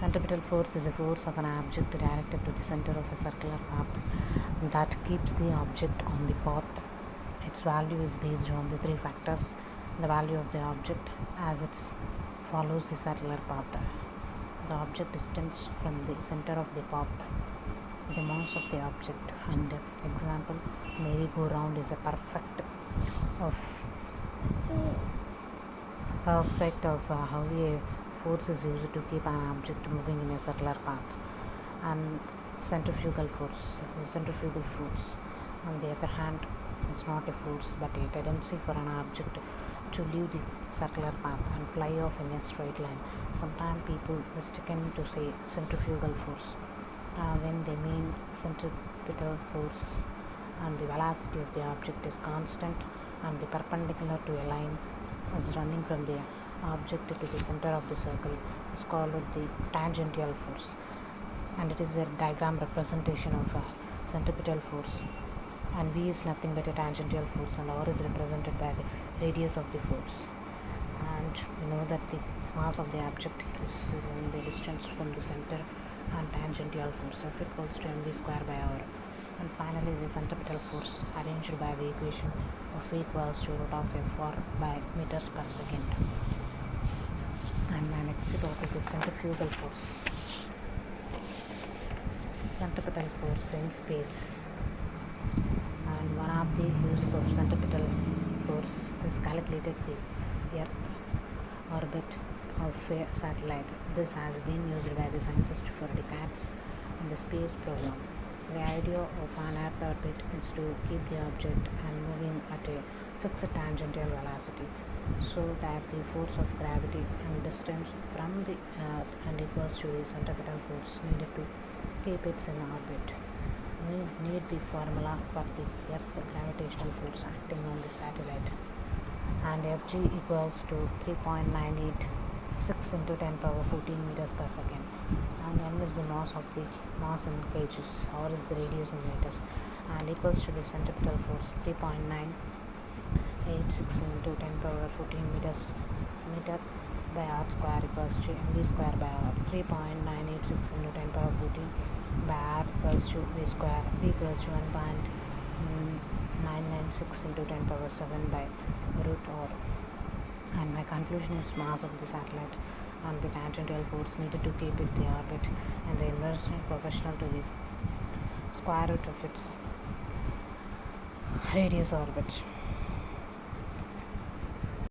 Centripetal force is a force of an object directed to the center of a circular path that keeps the object on the path. Its value is based on the three factors: the value of the object as it follows the circular path, the object distance from the center of the path, the mass of the object. And example, merry-go-round is a perfect of how a force is used to keep an object moving in a circular path. And centrifugal force, on the other hand, is not a force but a tendency for an object to leave the circular path and fly off in a straight line. Sometimes people mistaken to say centrifugal force when they mean centripetal force, and the velocity of the object is constant and the perpendicular to a line is running from the object to the center of the circle is called the tangential force, and it is a diagram representation of a centripetal force. And V is nothing but a tangential force, and R is represented by the radius of the force. And we know that the mass of the object is the distance from the center, and tangential force F equals to mv square by R. And finally, the centripetal force arranged by the equation of V equals to root of F4 by meters per second. And my next topic is centrifugal force. Centripetal force in space. And one of the uses of centripetal force is calculated the Earth orbit of a satellite. This has been used by the scientists for decades in the space program. The idea of an Earth orbit is to keep the object and moving at a fixed tangential velocity, so that the force of gravity and distance from the Earth and equals to the centripetal force needed to keep it in orbit. We need the formula for the Earth gravitational force acting on the satellite, and Fg equals to 3.986 into 10 power 14 meters per second, and m is the mass in kgs, r is the radius in meters, and equals to the centripetal force 3.986 into 10 power 14 meter by r square equals to mv square by r. 3.986 into 10 power 14 by r equals to v square. V equals to 1.996 into 10 power 7 by root r. And my conclusion is mass of the satellite and the tangential force needed to keep it the orbit, and the inverse proportional to the square root of its radius orbit.